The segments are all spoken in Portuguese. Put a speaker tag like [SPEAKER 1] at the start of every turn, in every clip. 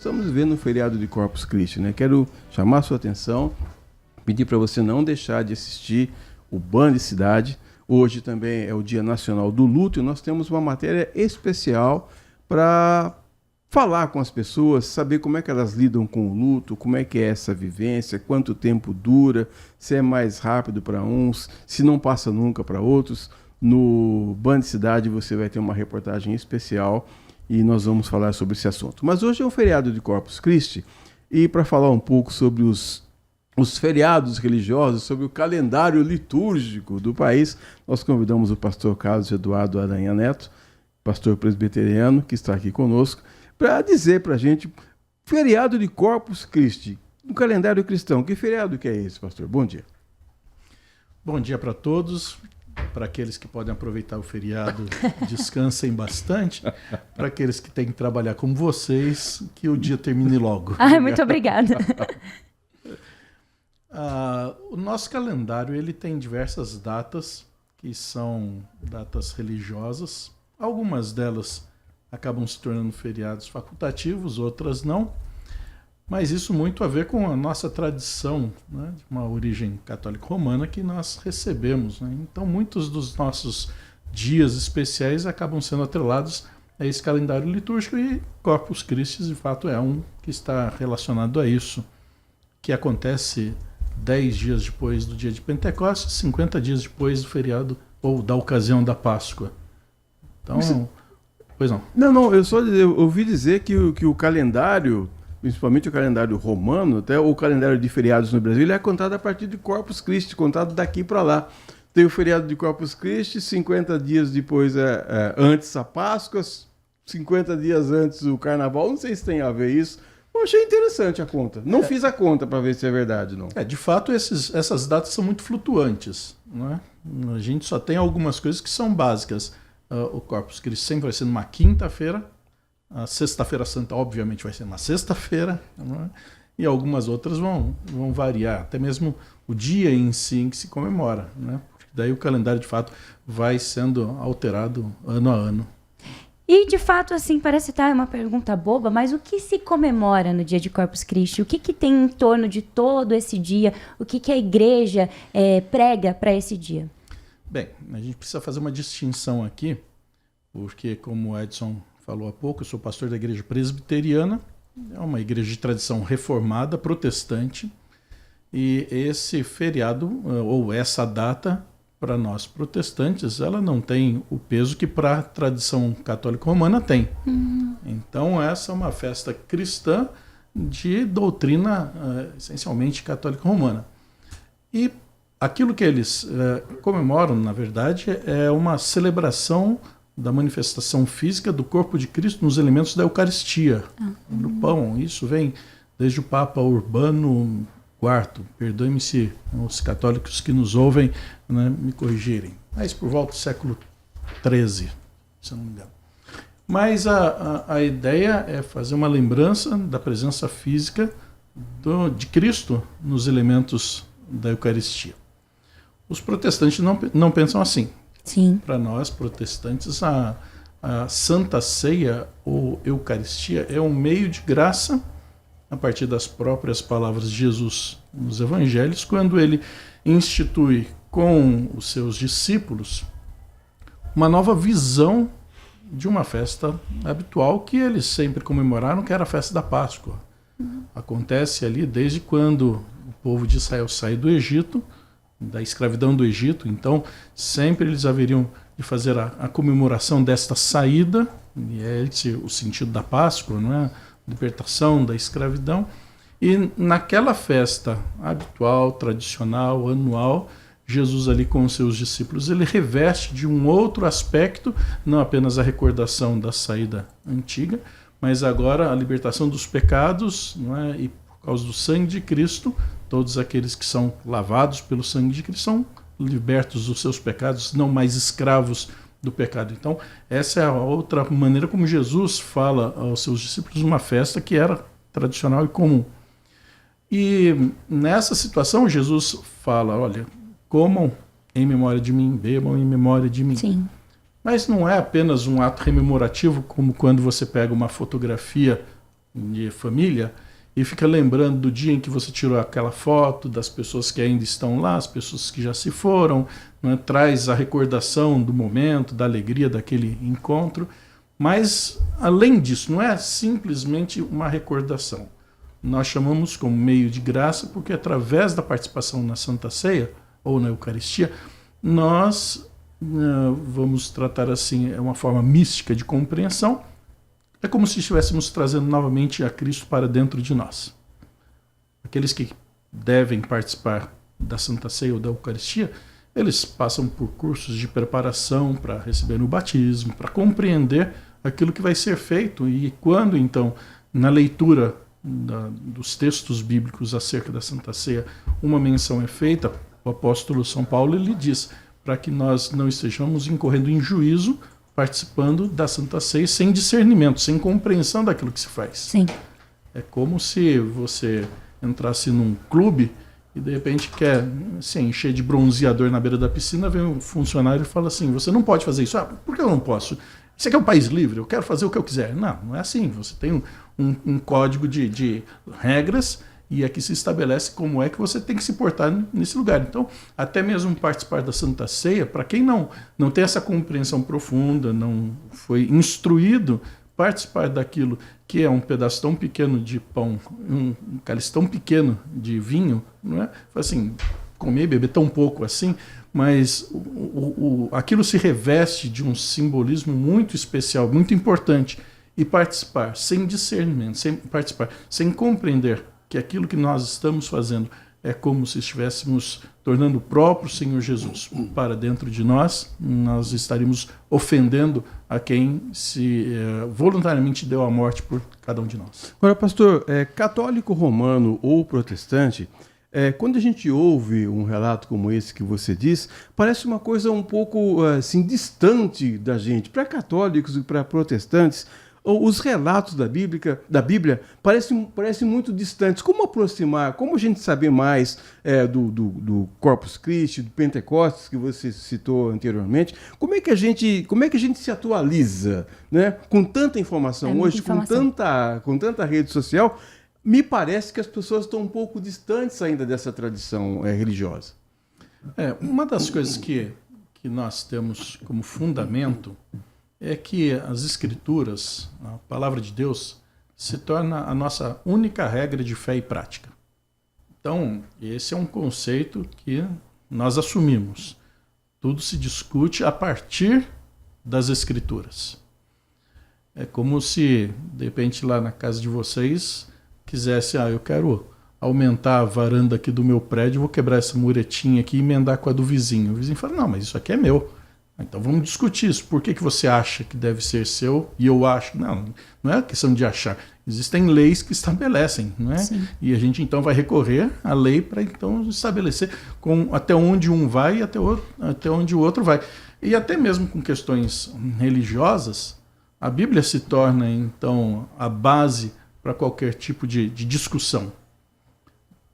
[SPEAKER 1] estamos vivendo um feriado de Corpus Christi, né? Quero chamar a sua atenção, pedir para você não deixar de assistir o Band Cidade. Hoje também é o Dia Nacional do Luto e nós temos uma matéria especial para falar com as pessoas, saber como é que elas lidam com o luto, como é que é essa vivência, quanto tempo dura, se é mais rápido para uns, se não passa nunca para outros. No Band Cidade você vai ter uma reportagem especial e nós vamos falar sobre esse assunto. Mas hoje é um feriado de Corpus Christi e para falar um pouco sobre os feriados religiosos, sobre o calendário litúrgico do país, nós convidamos o pastor Carlos Eduardo Aranha Neto, pastor presbiteriano, que está aqui conosco, para dizer para a gente, feriado de Corpus Christi, no calendário cristão, que feriado que é esse, pastor? Bom dia.
[SPEAKER 2] Bom dia para todos, para aqueles que podem aproveitar o feriado, descansem bastante, para aqueles que têm que trabalhar como vocês, que o dia termine logo.
[SPEAKER 3] Muito obrigada.
[SPEAKER 2] O nosso calendário ele tem diversas datas, que são datas religiosas, algumas delas acabam se tornando feriados facultativos, outras não. Mas isso muito a ver com a nossa tradição, né, de uma origem católica romana que nós recebemos, né? Então, muitos dos nossos dias especiais acabam sendo atrelados a esse calendário litúrgico e Corpus Christi, de fato, é um que está relacionado a isso, que acontece 10 dias depois do dia de Pentecostes, 50 dias depois do feriado ou da ocasião da Páscoa. Então... Pois não.
[SPEAKER 1] Não, eu ouvi dizer que o calendário, principalmente o calendário romano, até o calendário de feriados no Brasil, ele é contado a partir de Corpus Christi, contado daqui para lá. Tem o feriado de Corpus Christi, 50 dias depois antes a Páscoa, 50 dias antes o Carnaval, não sei se tem a ver isso. Eu achei interessante a conta. Não fiz a conta para ver se é verdade, não.
[SPEAKER 2] De fato, essas datas são muito flutuantes, né? A gente só tem algumas coisas que são básicas. O Corpus Christi sempre vai ser numa quinta-feira, a Sexta-feira Santa obviamente vai ser na sexta-feira, né? E algumas outras vão variar, até mesmo o dia em si em que se comemora, né? Porque daí o calendário de fato vai sendo alterado ano a ano.
[SPEAKER 3] E de fato, assim, parece estar uma pergunta boba, mas o que se comemora no dia de Corpus Christi? O que tem em torno de todo esse dia? O que a igreja prega para esse dia?
[SPEAKER 2] Bem, a gente precisa fazer uma distinção aqui, porque como o Edson falou há pouco, eu sou pastor da igreja presbiteriana, é uma igreja de tradição reformada, protestante, e esse feriado, ou essa data, para nós protestantes, ela não tem o peso que para a tradição católica romana tem. Então essa é uma festa cristã de doutrina essencialmente católica romana. E aquilo que eles comemoram, na verdade, é uma celebração da manifestação física do corpo de Cristo nos elementos da Eucaristia, do pão. Isso vem desde o Papa Urbano IV, perdoe-me se os católicos que nos ouvem, né, me corrigirem, mas por volta do século XIII, se eu não me engano. Mas a ideia é fazer uma lembrança da presença física de Cristo nos elementos da Eucaristia. Os protestantes não pensam assim.
[SPEAKER 3] Sim.
[SPEAKER 2] Para nós, protestantes, a Santa Ceia ou Eucaristia é um meio de graça, a partir das próprias palavras de Jesus nos Evangelhos, quando ele institui com os seus discípulos uma nova visão de uma festa habitual que eles sempre comemoraram, que era a festa da Páscoa. Acontece ali desde quando o povo de Israel sai do Egito, da escravidão do Egito, então sempre eles haveriam de fazer a comemoração desta saída, e é esse o sentido da Páscoa, não é? Libertação da escravidão, e naquela festa habitual, tradicional, anual, Jesus ali com os seus discípulos, ele reveste de um outro aspecto, não apenas a recordação da saída antiga, mas agora a libertação dos pecados, não é? E por causa do sangue de Cristo, todos aqueles que são lavados pelo sangue de Cristo são libertos dos seus pecados, não mais escravos do pecado. Então, essa é a outra maneira como Jesus fala aos seus discípulos, uma festa que era tradicional e comum. E nessa situação, Jesus fala, olha, comam em memória de mim, bebam em memória de mim.
[SPEAKER 3] Sim.
[SPEAKER 2] Mas não é apenas um ato rememorativo, como quando você pega uma fotografia de família e fica lembrando do dia em que você tirou aquela foto, das pessoas que ainda estão lá, as pessoas que já se foram, né? Traz a recordação do momento, da alegria daquele encontro. Mas, além disso, não é simplesmente uma recordação. Nós chamamos como meio de graça porque, através da participação na Santa Ceia ou na Eucaristia, nós vamos tratar assim, é uma forma mística de compreensão. É como se estivéssemos trazendo novamente a Cristo para dentro de nós. Aqueles que devem participar da Santa Ceia ou da Eucaristia, eles passam por cursos de preparação para receber o batismo, para compreender aquilo que vai ser feito. E quando, então, na leitura dos textos bíblicos acerca da Santa Ceia, uma menção é feita, o apóstolo São Paulo ele diz para que nós não estejamos incorrendo em juízo participando da Santa Ceia sem discernimento, sem compreensão daquilo que se faz.
[SPEAKER 3] Sim.
[SPEAKER 2] É como se você entrasse num clube e de repente quer se encher de bronzeador na beira da piscina, vem um funcionário e fala assim, você não pode fazer isso. Por que eu não posso? Isso aqui é um país livre, eu quero fazer o que eu quiser. Não, não é assim. Você tem um código de regras e aqui se estabelece como é que você tem que se portar nesse lugar. Então, até mesmo participar da Santa Ceia, para quem não tem essa compreensão profunda, não foi instruído, participar daquilo que é um pedaço tão pequeno de pão, um cálice tão pequeno de vinho, não é? Assim, comer e beber tão pouco assim, mas aquilo se reveste de um simbolismo muito especial, muito importante. E participar sem discernimento, sem compreender que aquilo que nós estamos fazendo é como se estivéssemos tornando o próprio Senhor Jesus para dentro de nós, nós estaríamos ofendendo a quem se voluntariamente deu a morte por cada um de nós.
[SPEAKER 1] Agora, pastor, católico romano ou protestante, quando a gente ouve um relato como esse que você diz, parece uma coisa um pouco assim, distante da gente. Para católicos e para protestantes, os relatos da Bíblia parecem muito distantes. Como aproximar, como a gente saber mais do Corpus Christi, do Pentecostes, que você citou anteriormente? Como é que a gente se atualiza, né? Com tanta informação hoje, com tanta rede social? Me parece que as pessoas estão um pouco distantes ainda dessa tradição religiosa.
[SPEAKER 2] Uma das coisas que nós temos como fundamento é que as Escrituras, a Palavra de Deus, se torna a nossa única regra de fé e prática. Então, esse é um conceito que nós assumimos. Tudo se discute a partir das Escrituras. É como se, de repente, lá na casa de vocês, quisesse, eu quero aumentar a varanda aqui do meu prédio, vou quebrar essa muretinha aqui e emendar com a do vizinho. O vizinho fala, não, mas isso aqui é meu. Então vamos discutir isso. Por que você acha que deve ser seu e eu acho? Não é questão de achar. Existem leis que estabelecem, não é? Sim. E a gente então vai recorrer à lei para então estabelecer até onde um vai e até onde o outro vai. E até mesmo com questões religiosas, a Bíblia se torna então a base para qualquer tipo de discussão.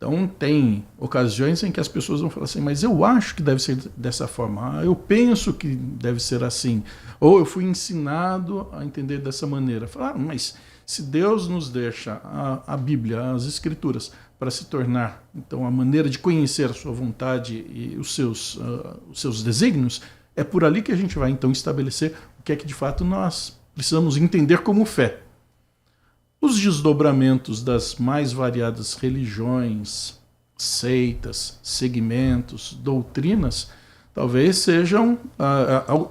[SPEAKER 2] Então, tem ocasiões em que as pessoas vão falar assim, mas eu acho que deve ser dessa forma, eu penso que deve ser assim, ou eu fui ensinado a entender dessa maneira. Falar, mas se Deus nos deixa a Bíblia, as Escrituras, para se tornar então a maneira de conhecer a sua vontade e os seus desígnios, é por ali que a gente vai então estabelecer o que é que de fato nós precisamos entender como fé. Os desdobramentos das mais variadas religiões, seitas, segmentos, doutrinas, talvez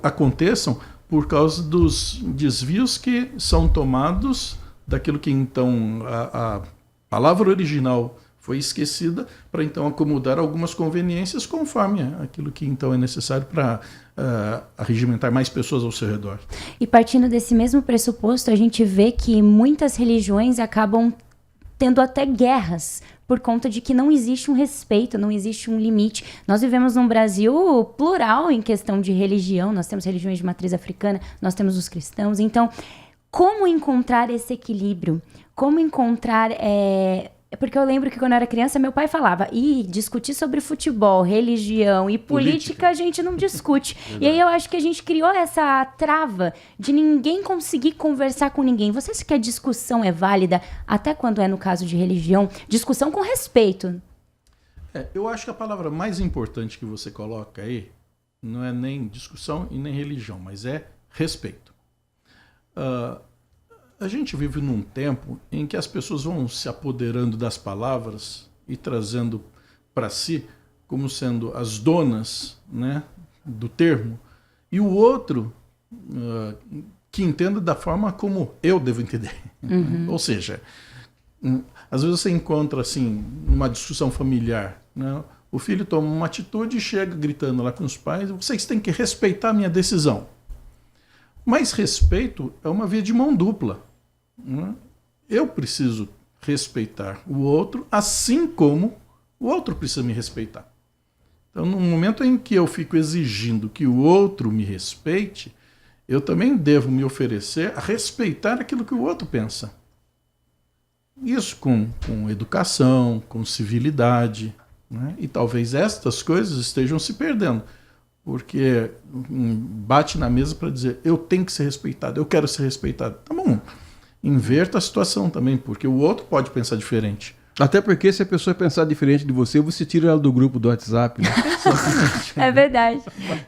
[SPEAKER 2] aconteçam por causa dos desvios que são tomados daquilo que então a palavra original foi esquecida para então acomodar algumas conveniências conforme aquilo que então é necessário para arregimentar mais pessoas ao seu redor.
[SPEAKER 3] E partindo desse mesmo pressuposto, a gente vê que muitas religiões acabam tendo até guerras por conta de que não existe um respeito, não existe um limite. Nós vivemos num Brasil plural em questão de religião, nós temos religiões de matriz africana, nós temos os cristãos. Então, como encontrar esse equilíbrio? Como encontrar Porque eu lembro que quando eu era criança, meu pai falava, discutir sobre futebol, religião e política a gente não discute. E aí eu acho que a gente criou essa trava de ninguém conseguir conversar com ninguém. Você acha que a discussão é válida, até quando é no caso de religião? Discussão com respeito.
[SPEAKER 2] Eu acho que a palavra mais importante que você coloca aí não é nem discussão e nem religião, mas é respeito. A gente vive num tempo em que as pessoas vão se apoderando das palavras e trazendo para si como sendo as donas, né, do termo, e o outro que entenda da forma como eu devo entender. Ou seja, às vezes você encontra assim, numa discussão familiar, né, o filho toma uma atitude e chega gritando lá com os pais, vocês têm que respeitar a minha decisão. Mas respeito é uma via de mão dupla. Eu preciso respeitar o outro, assim como o outro precisa me respeitar. Então, no momento em que eu fico exigindo que o outro me respeite, eu também devo me oferecer a respeitar aquilo que o outro pensa. Isso com educação, com civilidade, né? E talvez estas coisas estejam se perdendo, porque bate na mesa para dizer, eu tenho que ser respeitado, eu quero ser respeitado. Tá bom. Inverta a situação também, porque o outro pode pensar diferente.
[SPEAKER 1] Até porque se a pessoa pensar diferente de você, você tira ela do grupo do WhatsApp. Né?
[SPEAKER 3] É verdade.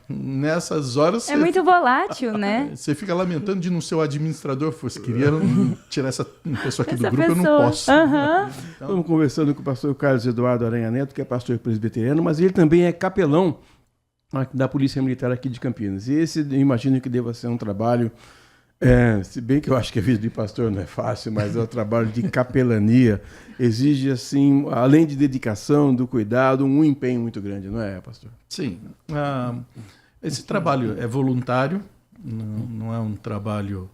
[SPEAKER 2] Nessas horas...
[SPEAKER 3] É muito volátil, né?
[SPEAKER 2] Você fica lamentando de não ser o administrador. Você queria tirar essa pessoa aqui do grupo, eu não posso.
[SPEAKER 3] Então...
[SPEAKER 1] Estamos conversando com o pastor Carlos Eduardo Aranha Neto, que é pastor presbiteriano, mas ele também é capelão da Polícia Militar aqui de Campinas. E esse, eu imagino que deva ser um trabalho... se bem que eu acho que a vida de pastor não é fácil, mas é um trabalho de capelania. Exige, assim, além de dedicação, do cuidado, um empenho muito grande, não é, pastor?
[SPEAKER 2] Sim. Esse trabalho é voluntário, não é um trabalho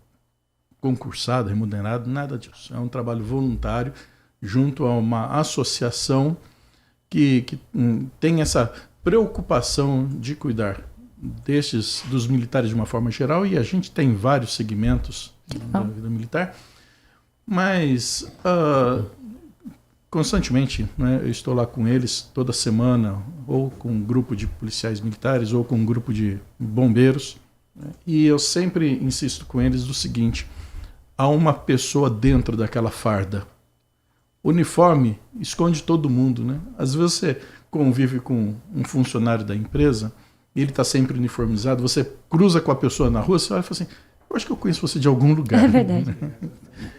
[SPEAKER 2] concursado, remunerado, nada disso. É um trabalho voluntário junto a uma associação que tem essa preocupação de cuidar dos militares de uma forma geral, e a gente tem vários segmentos da vida militar, mas constantemente, né, eu estou lá com eles toda semana, ou com um grupo de policiais militares, ou com um grupo de bombeiros, né, e eu sempre insisto com eles do seguinte, há uma pessoa dentro daquela farda. Uniforme esconde todo mundo, né? Às vezes você convive com um funcionário da empresa, ele está sempre uniformizado, você cruza com a pessoa na rua, você olha e fala assim, eu acho que eu conheço você de algum lugar.
[SPEAKER 3] É verdade.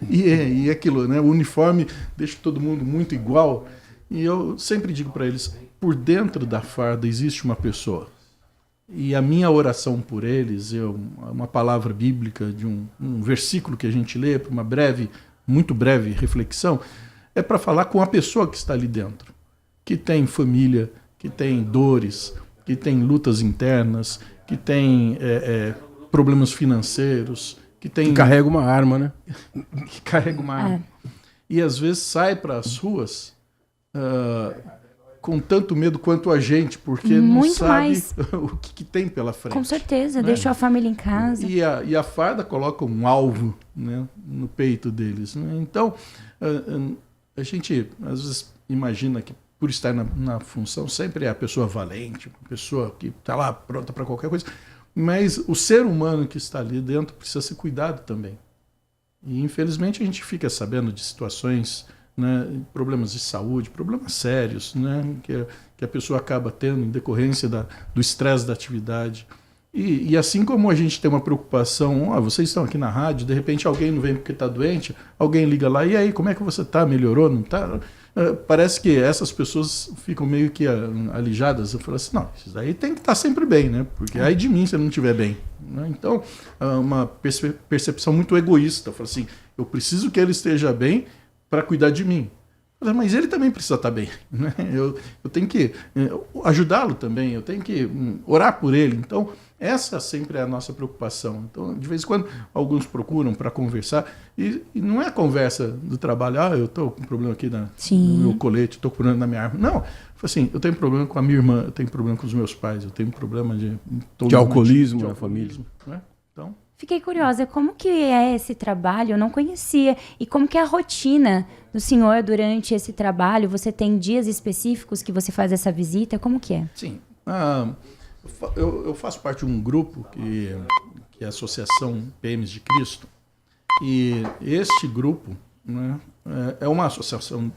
[SPEAKER 2] E aquilo, né? O uniforme deixa todo mundo muito igual. E eu sempre digo para eles, por dentro da farda existe uma pessoa. E a minha oração por eles, uma palavra bíblica de um versículo que a gente lê, para uma muito breve reflexão, é para falar com a pessoa que está ali dentro, que tem família, que tem dores, que tem lutas internas, que tem problemas financeiros, que
[SPEAKER 1] carrega uma arma, né?
[SPEAKER 2] Que carrega uma arma. E às vezes sai para as ruas com tanto medo quanto a gente, porque não sabe o que tem pela frente.
[SPEAKER 3] Com certeza,
[SPEAKER 2] né?
[SPEAKER 3] Deixou a família em casa.
[SPEAKER 2] E a farda coloca um alvo, né, no peito deles. Né? Então, a gente às vezes imagina que por estar na função, sempre é a pessoa valente, a pessoa que está lá pronta para qualquer coisa, mas o ser humano que está ali dentro precisa ser cuidado também. E, infelizmente, a gente fica sabendo de situações, né, problemas de saúde, problemas sérios, né, que a pessoa acaba tendo em decorrência do estresse da atividade. E assim como a gente tem uma preocupação, vocês estão aqui na rádio, de repente alguém não vem porque está doente, alguém liga lá, e aí, como é que você está? Melhorou? Não está? Parece que essas pessoas ficam meio que alijadas. Eu falo assim, não, isso daí tem que estar sempre bem, né? Porque aí de mim se eu não estiver bem. Né? Então, uma percepção muito egoísta. Eu falo assim, eu preciso que ele esteja bem para cuidar de mim. Mas ele também precisa estar bem. Né? Eu tenho que ajudá-lo também, eu tenho que orar por ele. Então, essa sempre é a nossa preocupação. Então, de vez em quando, alguns procuram para conversar. E não é a conversa do trabalho, eu estou com problema aqui no meu colete, estou com problema na minha arma. Não, assim, eu tenho problema com a minha irmã, eu tenho problema com os meus pais, eu tenho problema de alcoolismo
[SPEAKER 1] na família.
[SPEAKER 2] Né? Então,
[SPEAKER 3] Fiquei curiosa, como que é esse trabalho? Eu não conhecia. E como que é a rotina do senhor durante esse trabalho? Você tem dias específicos que você faz essa visita? Como que é?
[SPEAKER 2] Sim. Eu faço parte de um grupo que é a Associação PMs de Cristo. E este grupo, né, é uma associação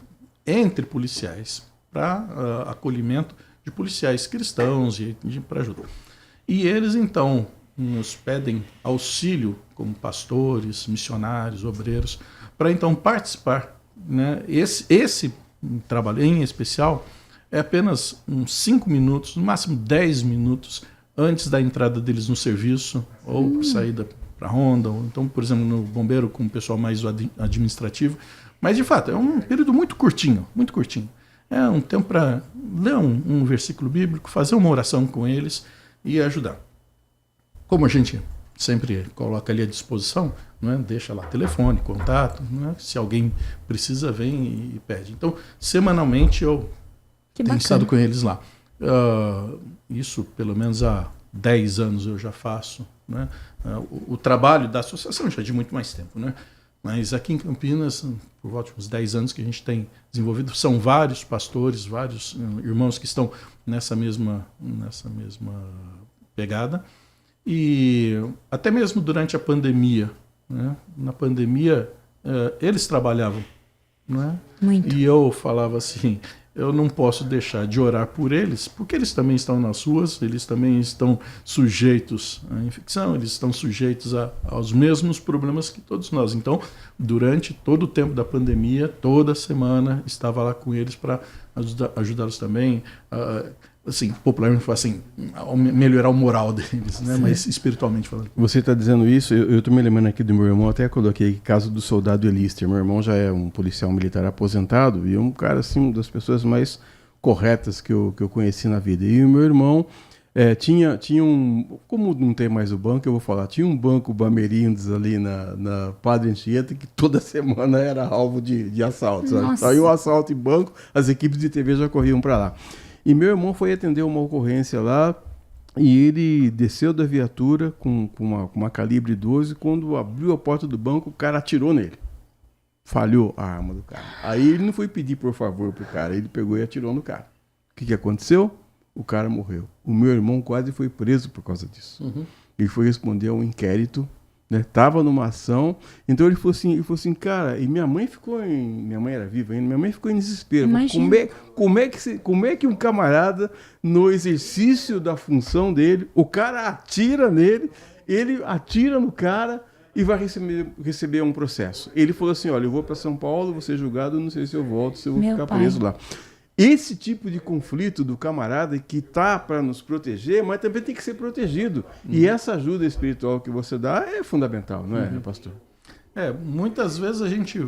[SPEAKER 2] entre policiais para acolhimento de policiais cristãos e para ajuda. E eles, então, nos pedem auxílio como pastores, missionários, obreiros, para então participar. Né? Esse trabalho em especial é apenas uns 5 minutos, no máximo 10 minutos antes da entrada deles no serviço ou por saída para a ronda, ou então, por exemplo, no bombeiro com o pessoal mais administrativo. Mas, de fato, é um período muito curtinho, muito curtinho. É um tempo para ler um versículo bíblico, fazer uma oração com eles e ajudar. Como a gente sempre coloca ali à disposição, não é? Deixa lá telefone, contato, não é? Se alguém precisa, vem e pede. Então, semanalmente eu tenho estado com eles lá. Isso pelo menos há 10 anos eu já faço. Né? O trabalho da associação já é de muito mais tempo, né? Mas aqui em Campinas, por volta de uns 10 anos que a gente tem desenvolvido, são vários pastores, vários irmãos que estão nessa mesma pegada. E até mesmo durante a pandemia, né? Na pandemia, eles trabalhavam. Né?
[SPEAKER 3] Muito.
[SPEAKER 2] E eu falava assim, eu não posso deixar de orar por eles, porque eles também estão nas ruas, eles também estão sujeitos à infecção, eles estão sujeitos aos mesmos problemas que todos nós. Então, durante todo o tempo da pandemia, toda semana, estava lá com eles para ajudá-los também, assim, popularmente fala assim, melhorar o moral deles, né? Mas espiritualmente falando.
[SPEAKER 1] Você está dizendo isso, eu estou me lembrando aqui do meu irmão, até coloquei o caso do soldado Elister. Meu irmão já é um policial militar aposentado e é um cara, assim, uma das pessoas mais corretas que eu conheci na vida. E o meu irmão tinha um, como não tem mais o banco, eu vou falar, tinha um banco Bamerindos ali na Padre Anchieta que toda semana era alvo de assalto. Saiu um assalto em banco, as equipes de TV já corriam para lá. E meu irmão foi atender uma ocorrência lá e ele desceu da viatura com uma calibre 12. Quando abriu a porta do banco, o cara atirou nele. Falhou a arma do cara. Aí ele não foi pedir por favor pro cara, ele pegou e atirou no cara. O que aconteceu? O cara morreu. O meu irmão quase foi preso por causa disso. Uhum. Ele foi responder a um inquérito, né? Tava numa ação, então ele falou assim, cara, e minha mãe era viva ainda, minha mãe ficou em desespero. Como é que um camarada, no exercício da função dele, o cara atira nele, ele atira no cara e vai receber um processo. Ele falou assim, olha, eu vou para São Paulo, vou ser julgado, não sei se eu volto, se eu vou ficar preso lá. Esse tipo de conflito do camarada que tá para nos proteger, mas também tem que ser protegido. E essa ajuda espiritual que você dá é fundamental, não é, pastor?
[SPEAKER 2] Muitas vezes a gente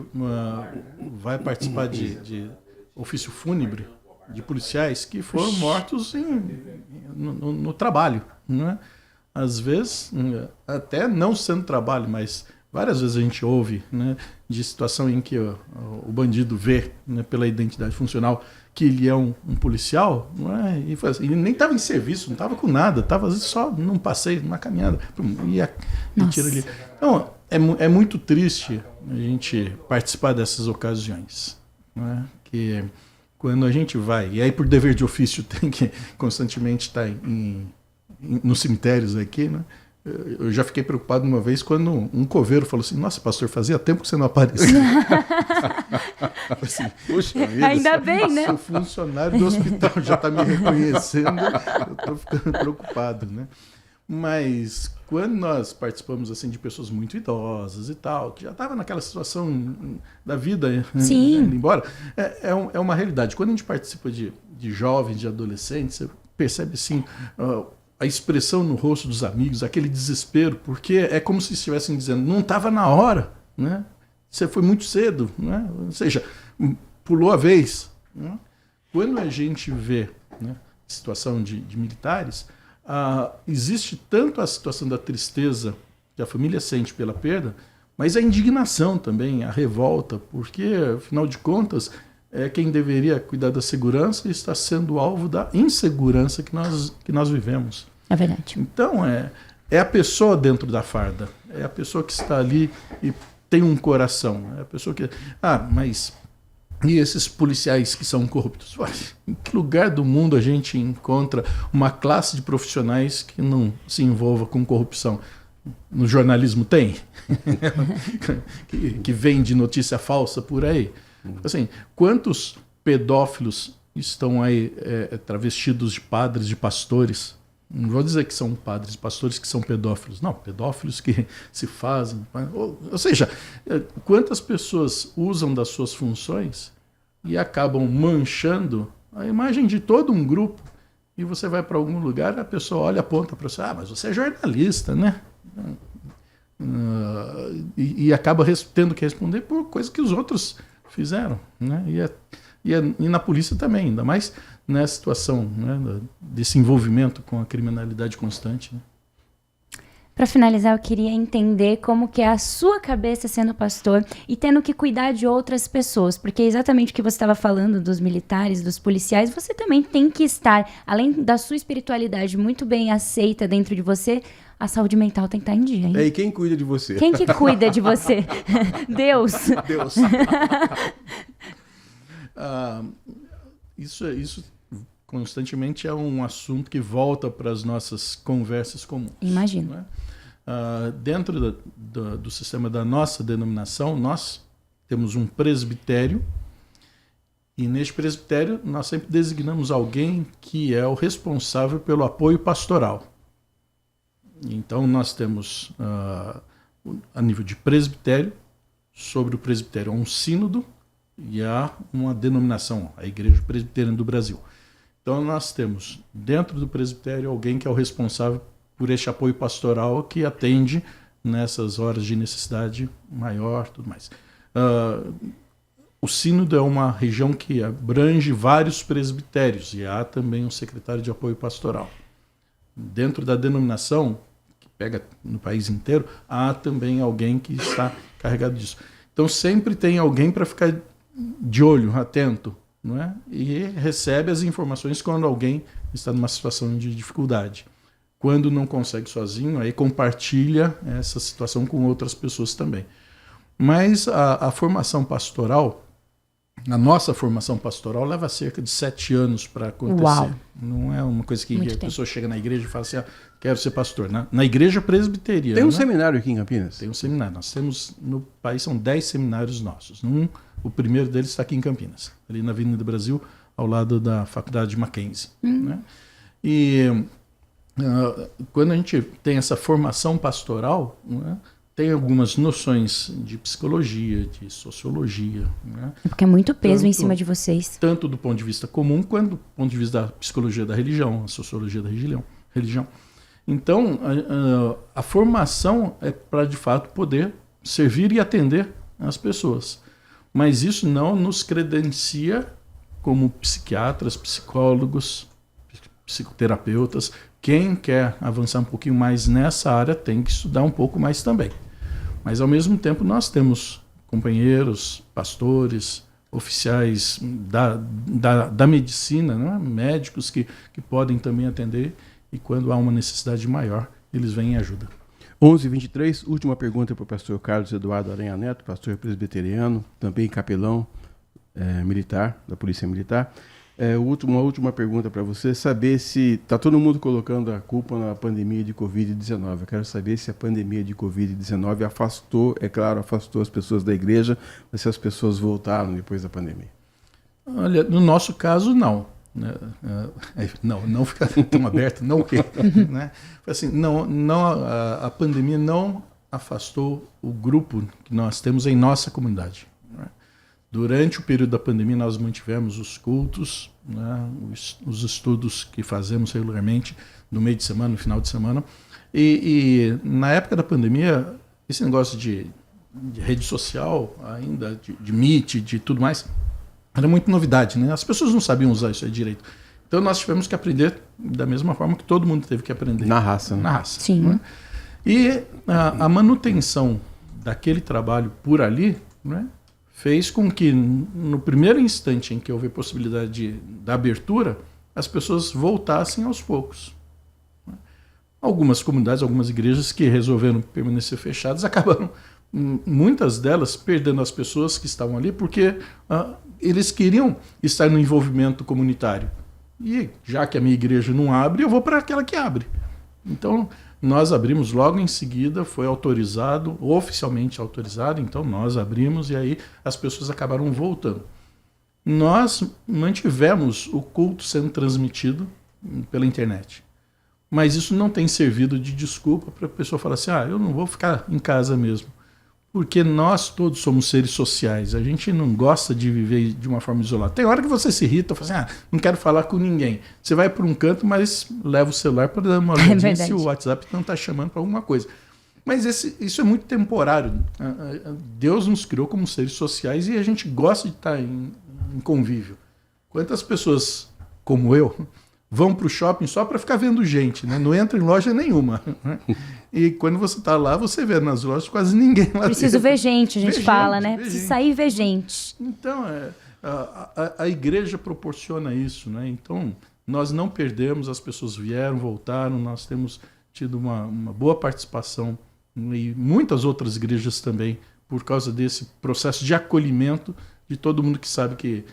[SPEAKER 2] vai participar de ofício fúnebre de policiais que foram mortos no trabalho. Né? Às vezes, até não sendo trabalho, mas várias vezes a gente ouve, né, de situação em que o bandido vê, né, pela identidade funcional que ele é um policial, não é? E assim, ele nem estava em serviço, não estava com nada, estava só num passeio, numa caminhada, e tira ele. Então, é muito triste a gente participar dessas ocasiões. Não é? Que quando a gente vai, e aí por dever de ofício tem que constantemente estar nos cemitérios aqui, né? Eu já fiquei preocupado uma vez quando um coveiro falou assim, nossa, pastor, fazia tempo que você não aparecia. Assim,
[SPEAKER 1] puxa vida,
[SPEAKER 3] ainda bem, né?
[SPEAKER 2] O funcionário do hospital já está me reconhecendo, eu estou ficando preocupado, né? Mas quando nós participamos assim de pessoas muito idosas e tal, que já estavam naquela situação da vida, indo embora, é uma realidade. Quando a gente participa de jovens, de adolescentes, você percebe assim... a expressão no rosto dos amigos, aquele desespero, porque é como se estivessem dizendo, não estava na hora, né? Você foi muito cedo, né? Ou seja, pulou a vez. Né? Quando a gente vê, né, situação de militares, existe tanto a situação da tristeza que a família sente pela perda, mas a indignação também, a revolta, porque, afinal de contas, quem deveria cuidar da segurança está sendo alvo da insegurança que nós vivemos.
[SPEAKER 3] É verdade.
[SPEAKER 2] Então, é a pessoa dentro da farda, é a pessoa que está ali e tem um coração, é a pessoa que... mas e esses policiais que são corruptos? Em que lugar do mundo a gente encontra uma classe de profissionais que não se envolva com corrupção? No jornalismo tem? que vende notícia falsa por aí? Assim, quantos pedófilos estão aí travestidos de padres, de pastores? Não vou dizer que são padres e pastores que são pedófilos. Não, pedófilos que se fazem. Ou seja, quantas pessoas usam das suas funções e acabam manchando a imagem de todo um grupo. E você vai para algum lugar, a pessoa olha, aponta para você, mas você é jornalista, né? E acaba tendo que responder por coisas que os outros fizeram, né? E na polícia também, ainda mais nessa situação, né, desse envolvimento com a criminalidade constante, né?
[SPEAKER 3] Para finalizar, eu queria entender como que é a sua cabeça sendo pastor e tendo que cuidar de outras pessoas, porque exatamente o que você estava falando dos militares, dos policiais, você também tem que estar, além da sua espiritualidade muito bem aceita dentro de você, a saúde mental tem que estar em dia, hein?
[SPEAKER 1] E quem cuida de você?
[SPEAKER 3] Quem que cuida de você? Deus.
[SPEAKER 1] Deus.
[SPEAKER 2] Isso constantemente é um assunto que volta para as nossas conversas comuns.
[SPEAKER 3] Imagino.
[SPEAKER 2] Né? Dentro do sistema da nossa denominação, nós temos um presbitério e neste presbitério nós sempre designamos alguém que é o responsável pelo apoio pastoral. Então nós temos, a nível de presbitério, sobre o presbitério há um sínodo e há uma denominação, a Igreja Presbiteriana do Brasil. Então nós temos dentro do presbitério alguém que é o responsável por este apoio pastoral que atende nessas horas de necessidade maior, tudo mais. O sínodo é uma região que abrange vários presbitérios e há também um secretário de apoio pastoral. Dentro da denominação, que pega no país inteiro, há também alguém que está carregado disso. Então sempre tem alguém para ficar de olho, atento, não é? E recebe as informações quando alguém está numa situação de dificuldade. Quando não consegue sozinho, aí compartilha essa situação com outras pessoas também. Mas a formação pastoral, a nossa formação pastoral leva cerca de 7 anos para acontecer.
[SPEAKER 3] Uau.
[SPEAKER 2] Não é uma coisa que
[SPEAKER 3] Muito
[SPEAKER 2] a
[SPEAKER 3] tempo.
[SPEAKER 2] pessoa chega na igreja e fala assim, quero ser pastor. Na igreja presbiteriana.
[SPEAKER 1] Tem um
[SPEAKER 2] né?
[SPEAKER 1] seminário aqui em Campinas?
[SPEAKER 2] Tem um seminário. Nós temos, no país, são 10 seminários nossos. O primeiro deles está aqui em Campinas, ali na Avenida do Brasil, ao lado da Faculdade de Mackenzie. Né? E quando a gente tem essa formação pastoral, né, tem algumas noções de psicologia, de sociologia. Né?
[SPEAKER 3] Porque é muito peso em cima de vocês.
[SPEAKER 2] Tanto do ponto de vista comum, quanto do ponto de vista da psicologia da religião, a sociologia da religião. Então, a formação é para, de fato, poder servir e atender as pessoas. Mas isso não nos credencia como psiquiatras, psicólogos, psicoterapeutas. Quem quer avançar um pouquinho mais nessa área tem que estudar um pouco mais também. Mas, ao mesmo tempo, nós temos companheiros, pastores, oficiais da medicina, né? Médicos que podem também atender e, quando há uma necessidade maior, eles vêm em ajuda.
[SPEAKER 1] 11h23, última pergunta para o pastor Carlos Eduardo Aranha Neto, pastor presbiteriano, também capelão militar, da Polícia Militar. Uma última pergunta para você, saber se está todo mundo colocando a culpa na pandemia de Covid-19. Eu quero saber se a pandemia de Covid-19 afastou as pessoas da igreja, mas se as pessoas voltaram depois da pandemia.
[SPEAKER 2] Olha, no nosso caso, não. Não ficar tão aberto, não o quê? Né? Assim, a pandemia não afastou o grupo que nós temos em nossa comunidade. Né? Durante o período da pandemia, nós mantivemos os cultos, né, os estudos que fazemos regularmente, no meio de semana, no final de semana. E na época da pandemia, esse negócio de rede social, ainda de Meet, de tudo mais, era muito novidade, né? As pessoas não sabiam usar isso aí direito. Então nós tivemos que aprender da mesma forma que todo mundo teve que aprender.
[SPEAKER 1] Na raça, né?
[SPEAKER 2] Na raça.
[SPEAKER 3] Sim.
[SPEAKER 2] Né? E a manutenção daquele trabalho por ali, né, fez com que, no primeiro instante em que houve a possibilidade da abertura, as pessoas voltassem aos poucos. algumas comunidades, algumas igrejas que resolveram permanecer fechadas, acabaram, muitas delas, perdendo as pessoas que estavam ali, porque eles queriam estar no envolvimento comunitário. E já que a minha igreja não abre, eu vou para aquela que abre. Então, nós abrimos logo em seguida, foi autorizado, oficialmente autorizado, então nós abrimos e aí as pessoas acabaram voltando. Nós mantivemos o culto sendo transmitido pela internet. Mas isso não tem servido de desculpa para a pessoa falar assim, eu não vou ficar em casa mesmo. Porque nós todos somos seres sociais, a gente não gosta de viver de uma forma isolada. Tem hora que você se irrita, fala assim, não quero falar com ninguém. Você vai para um canto, mas leva o celular para dar uma olhadinha se o WhatsApp não está chamando para alguma coisa. Mas isso é muito temporário. Deus nos criou como seres sociais e a gente gosta de estar em convívio. Quantas pessoas, como eu, vão para o shopping só para ficar vendo gente, né? Não entra em loja nenhuma. E quando você está lá, você vê nas lojas quase ninguém lá
[SPEAKER 3] Preciso
[SPEAKER 2] dentro.
[SPEAKER 3] Ver gente, a gente fala, né? Preciso sair e ver gente.
[SPEAKER 2] Então, a igreja proporciona isso, né? Então, nós não perdemos, as pessoas vieram, voltaram, nós temos tido uma boa participação e muitas outras igrejas também, por causa desse processo de acolhimento de todo mundo que sabe que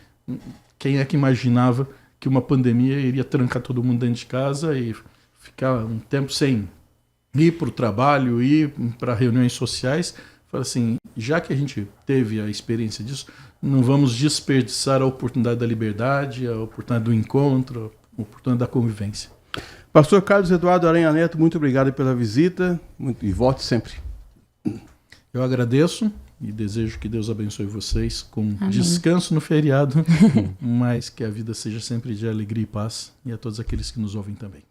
[SPEAKER 2] quem é que imaginava que uma pandemia iria trancar todo mundo dentro de casa e ficar um tempo sem ir para o trabalho, ir para reuniões sociais. Fala assim, já que a gente teve a experiência disso, não vamos desperdiçar a oportunidade da liberdade, a oportunidade do encontro, a oportunidade da convivência.
[SPEAKER 1] Pastor Carlos Eduardo Aranha Neto, muito obrigado pela visita e volte sempre.
[SPEAKER 2] Eu agradeço e desejo que Deus abençoe vocês com
[SPEAKER 3] Amém.
[SPEAKER 2] Descanso no feriado, mas que a vida seja sempre de alegria e paz, e a todos aqueles que nos ouvem também.